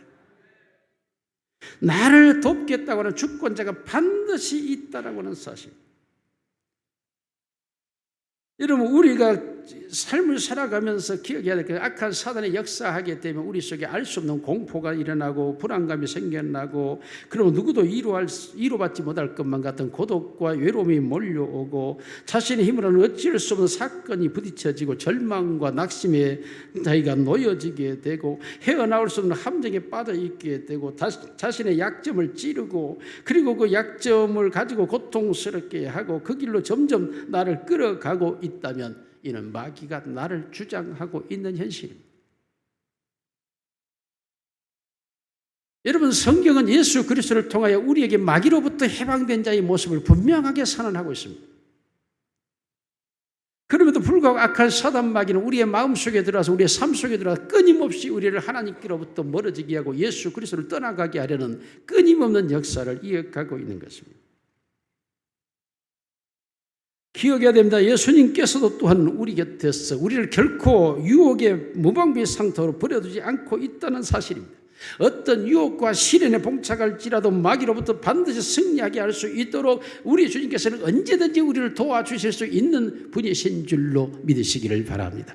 나를 돕겠다고 하는 주권자가 반드시 있다라고 하는 사실. 여러분, 우리가 삶을 살아가면서 기억해야 될 것은 악한 사단이 역사하게 되면 우리 속에 알 수 없는 공포가 일어나고 불안감이 생겨나고 그러면 누구도 위로받지 못할 것만 같은 고독과 외로움이 몰려오고 자신의 힘으로는 어찌할 수 없는 사건이 부딪혀지고 절망과 낙심에 자기가 놓여지게 되고 헤어나올 수 없는 함정에 빠져있게 되고 자신의 약점을 찌르고 그리고 그 약점을 가지고 고통스럽게 하고 그 길로 점점 나를 끌어가고 있다면 이는 마귀가 나를 주장하고 있는 현실입니다. 여러분, 성경은 예수 그리스도를 통하여 우리에게 마귀로부터 해방된 자의 모습을 분명하게 선언하고 있습니다. 그럼에도 불구하고 악한 사단 마귀는 우리의 마음속에 들어와서 우리의 삶 속에 들어와서 끊임없이 우리를 하나님께로부터 멀어지게 하고 예수 그리스도를 떠나가게 하려는 끊임없는 역사를 이어가고 있는 것입니다. 기억해야 됩니다. 예수님께서도 또한 우리 곁에서 우리를 결코 유혹의 무방비 상태로 버려두지 않고 있다는 사실입니다. 어떤 유혹과 시련에 봉착할지라도 마귀로부터 반드시 승리하게 할 수 있도록 우리 주님께서는 언제든지 우리를 도와주실 수 있는 분이신 줄로 믿으시기를 바랍니다.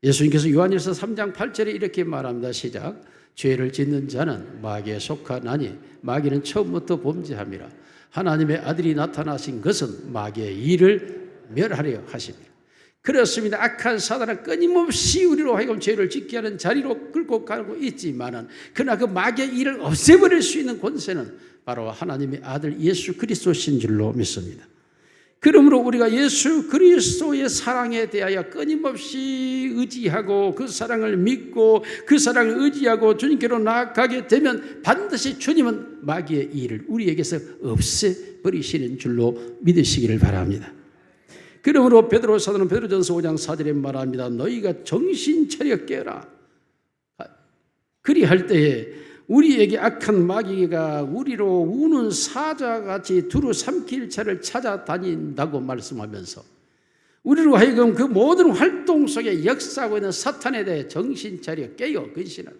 예수님께서 요한일서 3장 8절에 이렇게 말합니다. 시작. 죄를 짓는 자는 마귀에 속하나니 마귀는 처음부터 범죄함이라. 하나님의 아들이 나타나신 것은 마귀의 일을 멸하려 하십니다. 그렇습니다. 악한 사단은 끊임없이 우리로 하여금 죄를 짓게 하는 자리로 끌고 가고 있지만은, 그러나 그 마귀의 일을 없애버릴 수 있는 권세는 바로 하나님의 아들 예수 그리스도신 줄로 믿습니다. 그러므로 우리가 예수 그리스도의 사랑에 대하여 끊임없이 의지하고 그 사랑을 믿고 그 사랑을 의지하고 주님께로 나아가게 되면 반드시 주님은 마귀의 일을 우리에게서 없애버리시는 줄로 믿으시기를 바랍니다. 그러므로 베드로 사도는 베드로전서 5장 4절에 말합니다. 너희가 정신 차려 깨어라. 그리할 때에 우리에게 악한 마귀가 우리로 우는 사자같이 두루 삼킬 차를 찾아다닌다고 말씀하면서 우리로 하여금 그 모든 활동 속에 역사하고 있는 사탄에 대해 정신 차려 깨어 근신하라.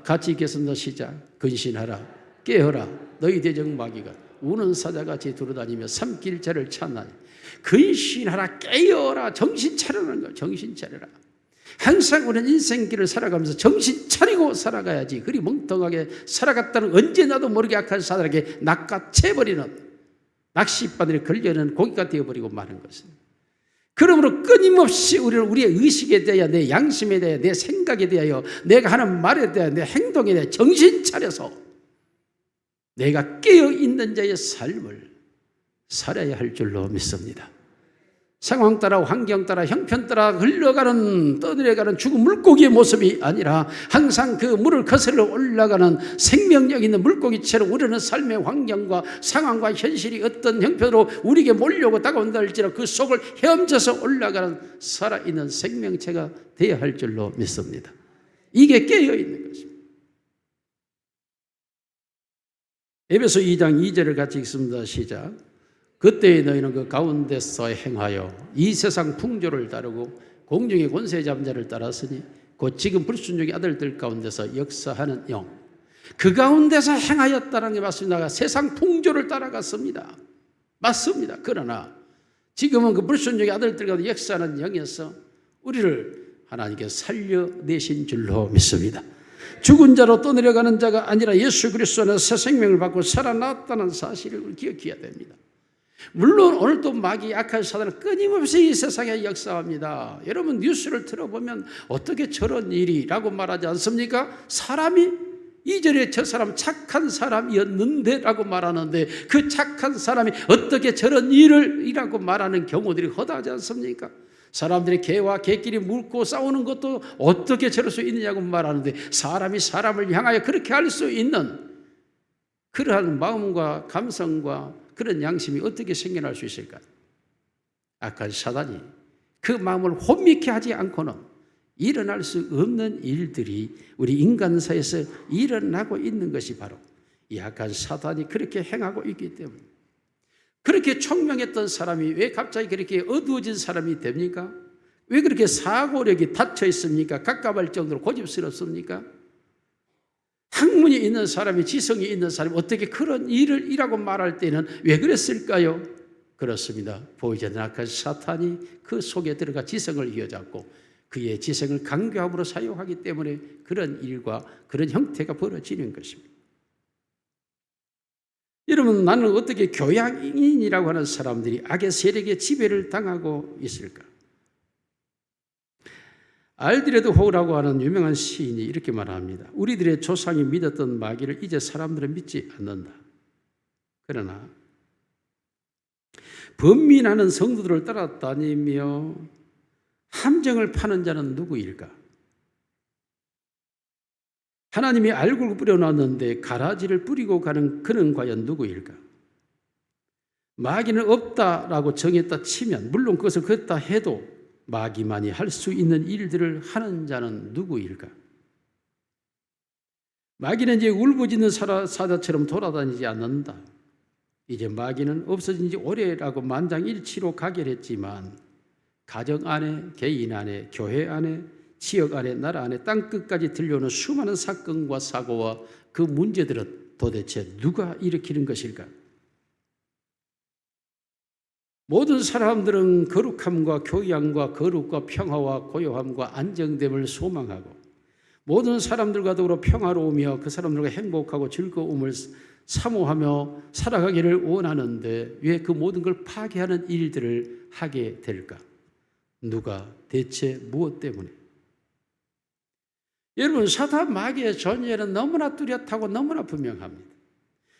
같이 읽겠습니다. 시작. 근신하라. 깨어라. 너희 대적 마귀가 우는 사자같이 두루다니며 삼킬 자를 찾나니. 근신하라. 깨어라. 정신 차려라는 거예요. 정신 차려라. 항상 우리는 인생길을 살아가면서 정신 차리고 살아가야지. 그리 멍텅하게 살아갔다는 언제 나도 모르게 악한 사단에게 낚아채버리는, 낚싯바늘에 걸려는 고기가 되어버리고 마는 것입니다. 그러므로 끊임없이 우리는 우리의 의식에 대하여, 내 양심에 대하여, 내 생각에 대하여, 내가 하는 말에 대하여, 내 행동에 대하여 정신 차려서 내가 깨어있는 자의 삶을 살아야 할 줄로 믿습니다. 상황 따라, 환경 따라, 형편 따라 흘러가는, 떠들어가는 죽은 물고기의 모습이 아니라 항상 그 물을 거슬러 올라가는 생명력 있는 물고기처럼 우리는 삶의 환경과 상황과 현실이 어떤 형편으로 우리에게 몰려오고 다가온다 할지라도 그 속을 헤엄쳐서 올라가는 살아있는 생명체가 되어야 할 줄로 믿습니다. 이게 깨어있는 것입니다. 에베소 2장 2절을 같이 읽습니다. 시작. 그때에 너희는 그 가운데서 행하여 이 세상 풍조를 따르고 공중의 권세 잡은 자를 따랐으니 곧 지금 불순종의 아들들 가운데서 역사하는 영, 그 가운데서 행하였다는 게 맞습니다. 세상 풍조를 따라갔습니다. 맞습니다. 그러나 지금은 그 불순종의 아들들 가운데 역사하는 영에서 우리를 하나님께 살려내신 줄로 믿습니다. 죽은 자로 떠내려가는 자가 아니라 예수 그리스도 안에서 새 생명을 받고 살아났다는 사실을 기억해야 됩니다. 물론 오늘도 마귀, 악한 사단은 끊임없이 이 세상에 역사합니다. 여러분 뉴스를 들어보면 어떻게 저런 일이라고 말하지 않습니까? 사람이 이전에 저 사람 착한 사람이었는데 라고 말하는데 그 착한 사람이 어떻게 저런 일을 이라고 말하는 경우들이 허다하지 않습니까? 사람들이 개와 개끼리 물고 싸우는 것도 어떻게 저럴 수 있느냐고 말하는데 사람이 사람을 향하여 그렇게 할 수 있는 그러한 마음과 감성과 그런 양심이 어떻게 생겨날 수 있을까? 악한 사단이 그 마음을 혼미케 하지 않고는 일어날 수 없는 일들이 우리 인간사에서 일어나고 있는 것이 바로 이 악한 사단이 그렇게 행하고 있기 때문에. 그렇게 총명했던 사람이 왜 갑자기 그렇게 어두워진 사람이 됩니까? 왜 그렇게 사고력이 닫혀 있습니까? 갑갑할 정도로 고집스럽습니까? 학문이 있는 사람이, 지성이 있는 사람이 어떻게 그런 일을 이라고 말할 때는 왜 그랬을까요? 그렇습니다. 보이지 않는 악한 사탄이 그 속에 들어가 지성을 휘어잡고 그의 지성을 강교함으로 사용하기 때문에 그런 일과 그런 형태가 벌어지는 것입니다. 여러분, 나는 어떻게 교양인이라고 하는 사람들이 악의 세력의 지배를 당하고 있을까? 알드레드 호우라고 하는 유명한 시인이 이렇게 말합니다. 우리들의 조상이 믿었던 마귀를 이제 사람들은 믿지 않는다. 그러나 범민하는 성도들을 따라다니며 함정을 파는 자는 누구일까? 하나님이 알곡을 뿌려놨는데 가라지를 뿌리고 가는 그는 과연 누구일까? 마귀는 없다라고 정했다 치면, 물론 그것을 그랬다 해도 마귀만이 할 수 있는 일들을 하는 자는 누구일까? 마귀는 이제 울부짖는 사자처럼 돌아다니지 않는다. 이제 마귀는 없어진 지 오래라고 만장일치로 가결했지만 가정 안에, 개인 안에, 교회 안에, 지역 안에, 나라 안에, 땅끝까지 들려오는 수많은 사건과 사고와 그 문제들은 도대체 누가 일으키는 것일까? 모든 사람들은 거룩함과 교양과 거룩과 평화와 고요함과 안정됨을 소망하고 모든 사람들과 더불어 평화로우며 그 사람들과 행복하고 즐거움을 사모하며 살아가기를 원하는데 왜 그 모든 걸 파괴하는 일들을 하게 될까? 누가, 대체 무엇 때문에? 여러분, 사탄 마귀의 존재는 너무나 뚜렷하고 너무나 분명합니다.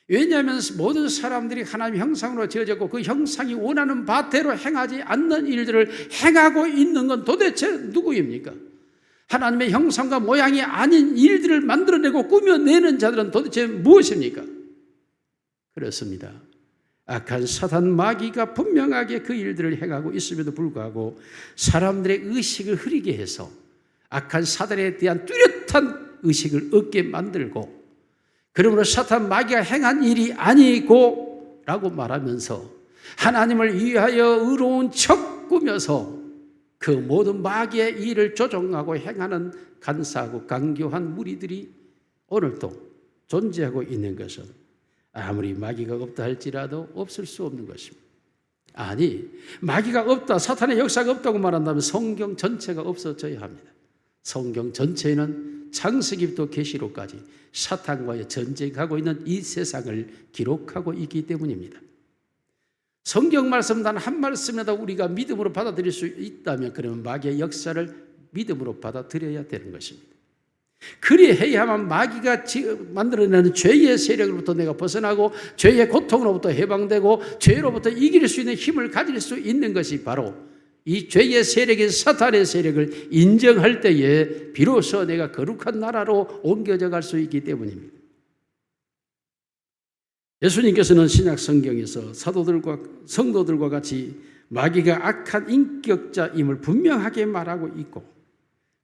왜냐하면 모든 사람들이 하나님의 형상으로 지어졌고 그 형상이 원하는 바대로 행하지 않는 일들을 행하고 있는 건 도대체 누구입니까? 하나님의 형상과 모양이 아닌 일들을 만들어내고 꾸며내는 자들은 도대체 무엇입니까? 그렇습니다. 악한 사탄 마귀가 분명하게 그 일들을 행하고 있음에도 불구하고 사람들의 의식을 흐리게 해서 악한 사단에 대한 뚜렷한 의식을 얻게 만들고, 그러므로 사탄 마귀가 행한 일이 아니고 라고 말하면서 하나님을 위하여 의로운 척 꾸며서 그 모든 마귀의 일을 조종하고 행하는 간사하고 강교한 무리들이 오늘도 존재하고 있는 것은 아무리 마귀가 없다 할지라도 없을 수 없는 것입니다. 아니, 마귀가 없다, 사탄의 역사가 없다고 말한다면 성경 전체가 없어져야 합니다. 성경 전체에는 창세기부터 계시록까지 사탄과의 전쟁하고 있는 이 세상을 기록하고 있기 때문입니다. 성경 말씀 단 한 말씀이라도 우리가 믿음으로 받아들일 수 있다면 그러면 마귀의 역사를 믿음으로 받아들여야 되는 것입니다. 그리해야만 마귀가 만들어내는 죄의 세력으로부터 내가 벗어나고 죄의 고통으로부터 해방되고 죄로부터 이길 수 있는 힘을 가질 수 있는 것이 바로 이 죄의 세력인 사탄의 세력을 인정할 때에 비로소 내가 거룩한 나라로 옮겨져 갈 수 있기 때문입니다. 예수님께서는 신약 성경에서 사도들과 성도들과 같이 마귀가 악한 인격자임을 분명하게 말하고 있고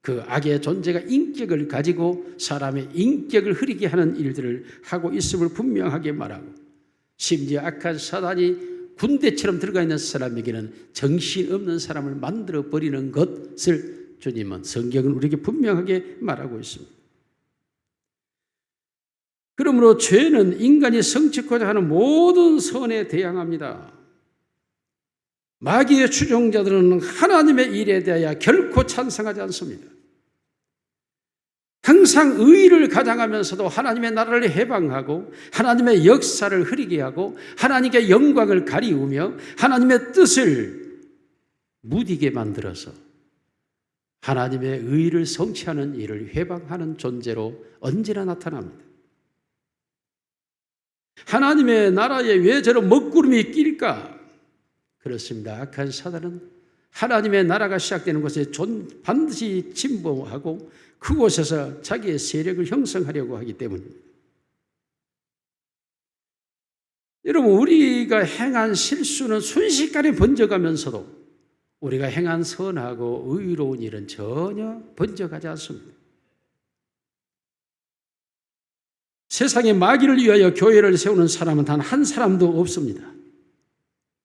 그 악의 존재가 인격을 가지고 사람의 인격을 흐리게 하는 일들을 하고 있음을 분명하게 말하고, 심지어 악한 사단이 군대처럼 들어가 있는 사람에게는 정신없는 사람을 만들어버리는 것을 주님은, 성경은 우리에게 분명하게 말하고 있습니다. 그러므로 죄는 인간이 성취하고자 하는 모든 선에 대항합니다. 마귀의 추종자들은 하나님의 일에 대하여 결코 찬성하지 않습니다. 항상 의의를 가장하면서도 하나님의 나라를 해방하고 하나님의 역사를 흐리게 하고 하나님께 영광을 가리우며 하나님의 뜻을 무디게 만들어서 하나님의 의의를 성취하는 일을 회방하는 존재로 언제나 나타납니다. 하나님의 나라에 왜 저런 먹구름이 낄까? 그렇습니다. 악한 사단은 하나님의 나라가 시작되는 곳에 반드시 침범하고 그곳에서 자기의 세력을 형성하려고 하기 때문입니다. 여러분, 우리가 행한 실수는 순식간에 번져가면서도 우리가 행한 선하고 의로운 일은 전혀 번져가지 않습니다. 세상에 마귀를 위하여 교회를 세우는 사람은 단 한 사람도 없습니다.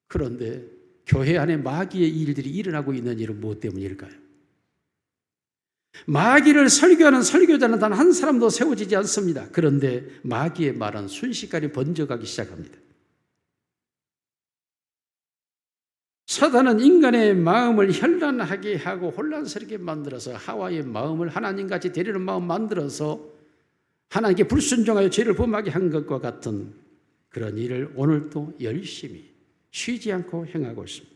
그런데 교회 안에 마귀의 일들이 일어나고 있는 일은 무엇 때문일까요? 마귀를 설교하는 설교자는 단 한 사람도 세워지지 않습니다. 그런데 마귀의 말은 순식간에 번져가기 시작합니다. 사단은 인간의 마음을 현란하게 하고 혼란스럽게 만들어서 하와의 마음을 하나님같이 되려는 마음 만들어서 하나님께 불순종하여 죄를 범하게 한 것과 같은 그런 일을 오늘도 열심히 쉬지 않고 행하고 있습니다.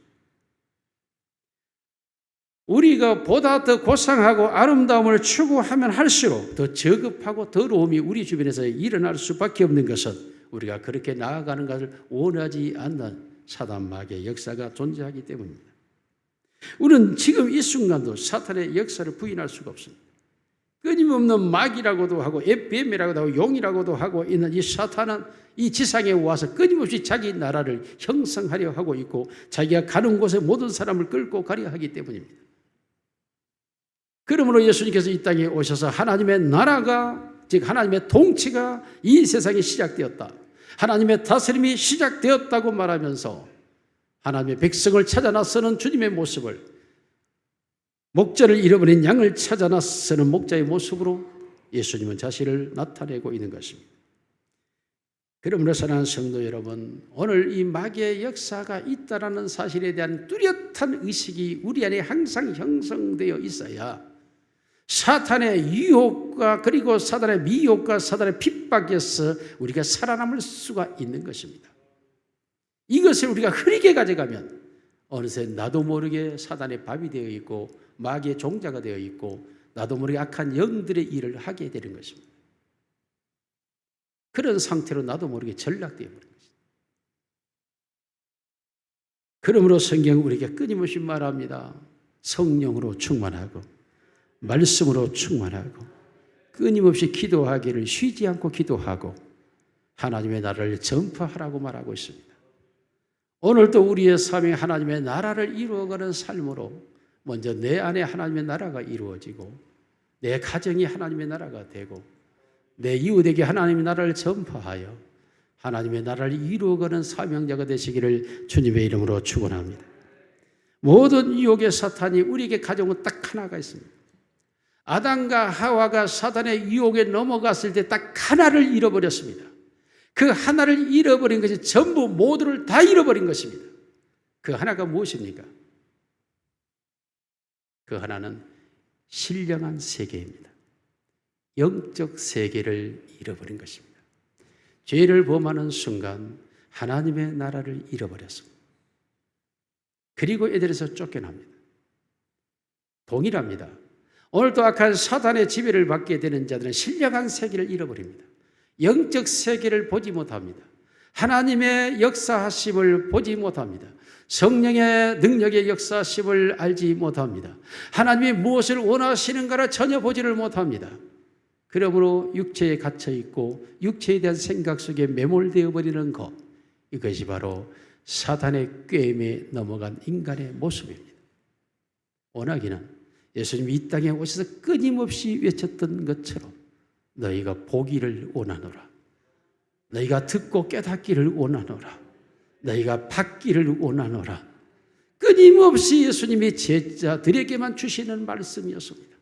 우리가 보다 더 고상하고 아름다움을 추구하면 할수록 더 저급하고 더러움이 우리 주변에서 일어날 수밖에 없는 것은 우리가 그렇게 나아가는 것을 원하지 않는 사단 마귀의 역사가 존재하기 때문입니다. 우리는 지금 이 순간도 사탄의 역사를 부인할 수가 없습니다. 끊임없는 마귀라고도 하고 뱀이라고도 하고 용이라고도 하고 있는 이 사탄은 이 지상에 와서 끊임없이 자기 나라를 형성하려 하고 있고 자기가 가는 곳에 모든 사람을 끌고 가려 하기 때문입니다. 그러므로 예수님께서 이 땅에 오셔서 하나님의 나라가, 즉 하나님의 통치가 이 세상에 시작되었다, 하나님의 다스림이 시작되었다고 말하면서 하나님의 백성을 찾아 나서는 주님의 모습을, 목자를 잃어버린 양을 찾아 나서는 목자의 모습으로 예수님은 자신을 나타내고 있는 것입니다. 그러므로 사랑하는 성도 여러분, 오늘 이 마귀의 역사가 있다라는 사실에 대한 뚜렷한 의식이 우리 안에 항상 형성되어 있어야 사탄의 유혹과 그리고 사탄의 미혹과 사탄의 핍박에서 우리가 살아남을 수가 있는 것입니다. 이것을 우리가 흐리게 가져가면 어느새 나도 모르게 사탄의 밥이 되어 있고 마귀의 종자가 되어 있고 나도 모르게 악한 영들의 일을 하게 되는 것입니다. 그런 상태로 나도 모르게 전락되어 버린 것입니다. 그러므로 성경은 우리에게 끊임없이 말합니다. 성령으로 충만하고 말씀으로 충만하고 끊임없이 기도하기를 쉬지 않고 기도하고 하나님의 나라를 전파하라고 말하고 있습니다. 오늘도 우리의 삶이 하나님의 나라를 이루어가는 삶으로 먼저 내 안에 하나님의 나라가 이루어지고 내 가정이 하나님의 나라가 되고 내 이웃에게 하나님의 나라를 전파하여 하나님의 나라를 이루어가는 사명자가 되시기를 주님의 이름으로 축원합니다. 모든 유혹의 사탄이 우리에게 가져온 딱 하나가 있습니다. 아담과 하와가 사탄의 유혹에 넘어갔을 때 딱 하나를 잃어버렸습니다. 그 하나를 잃어버린 것이 전부 모두를 다 잃어버린 것입니다. 그 하나가 무엇입니까? 그 하나는 신령한 세계입니다. 영적 세계를 잃어버린 것입니다. 죄를 범하는 순간 하나님의 나라를 잃어버렸습니다. 그리고 에덴에서 쫓겨납니다. 동일합니다. 오늘도 악한 사탄의 지배를 받게 되는 자들은 신령한 세계를 잃어버립니다. 영적 세계를 보지 못합니다. 하나님의 역사하심을 보지 못합니다. 성령의 능력의 역사하심을 알지 못합니다. 하나님이 무엇을 원하시는가를 전혀 보지를 못합니다. 그러므로 육체에 갇혀 있고 육체에 대한 생각 속에 매몰되어 버리는 것, 이것이 바로 사탄의 꾀임에 넘어간 인간의 모습입니다. 원하기는 예수님이 이 땅에 오셔서 끊임없이 외쳤던 것처럼 너희가 보기를 원하노라. 너희가 듣고 깨닫기를 원하노라. 너희가 받기를 원하노라. 끊임없이 예수님이 제자들에게만 주시는 말씀이었습니다.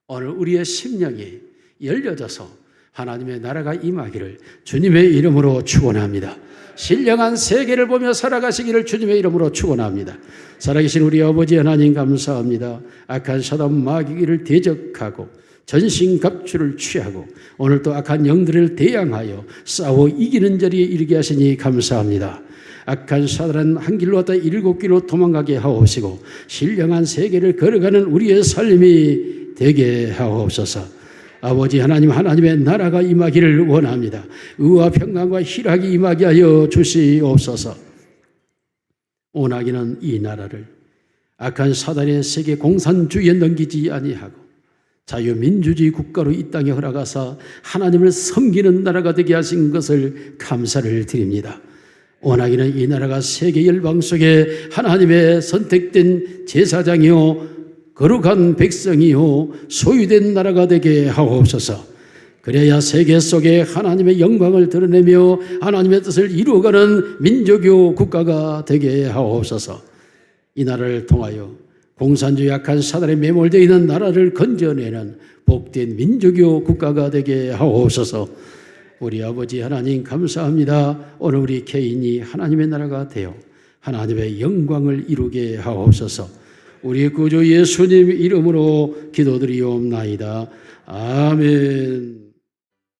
오늘 우리의 심령이 열려져서 하나님의 나라가 임하기를 주님의 이름으로 축원합니다. 신령한 세계를 보며 살아가시기를 주님의 이름으로 축원합니다. 살아계신 우리 아버지 하나님 감사합니다. 악한 사단 마귀를 대적하고 전신갑주를 취하고 오늘도 악한 영들을 대항하여 싸워 이기는 자리에 이르게 하시니 감사합니다. 악한 사단은 한 길로 왔다 일곱 길로 도망가게 하옵시고 신령한 세계를 걸어가는 우리의 삶이 되게 하옵소서. 아버지 하나님, 하나님의 나라가 임하기를 원합니다. 의와 평강과 희락이 임하게 하여 주시옵소서. 원하기는 이 나라를 악한 사단의 세계 공산주의에 넘기지 아니하고 자유민주주의 국가로 이 땅에 허락하사 하나님을 섬기는 나라가 되게 하신 것을 감사를 드립니다. 원하기는 이 나라가 세계 열방 속에 하나님의 선택된 제사장이요 거룩한 백성이요 소유된 나라가 되게 하옵소서. 그래야 세계 속에 하나님의 영광을 드러내며 하나님의 뜻을 이루어가는 민족이요 국가가 되게 하옵소서. 이 나라를 통하여 공산주의 약한 사단에 매몰되어 있는 나라를 건져내는 복된 민족이요 국가가 되게 하옵소서. 우리 아버지 하나님 감사합니다. 오늘 우리 개인이 하나님의 나라가 되어 하나님의 영광을 이루게 하옵소서. 우리 구주 예수님 이름으로 기도드리옵나이다. 아멘.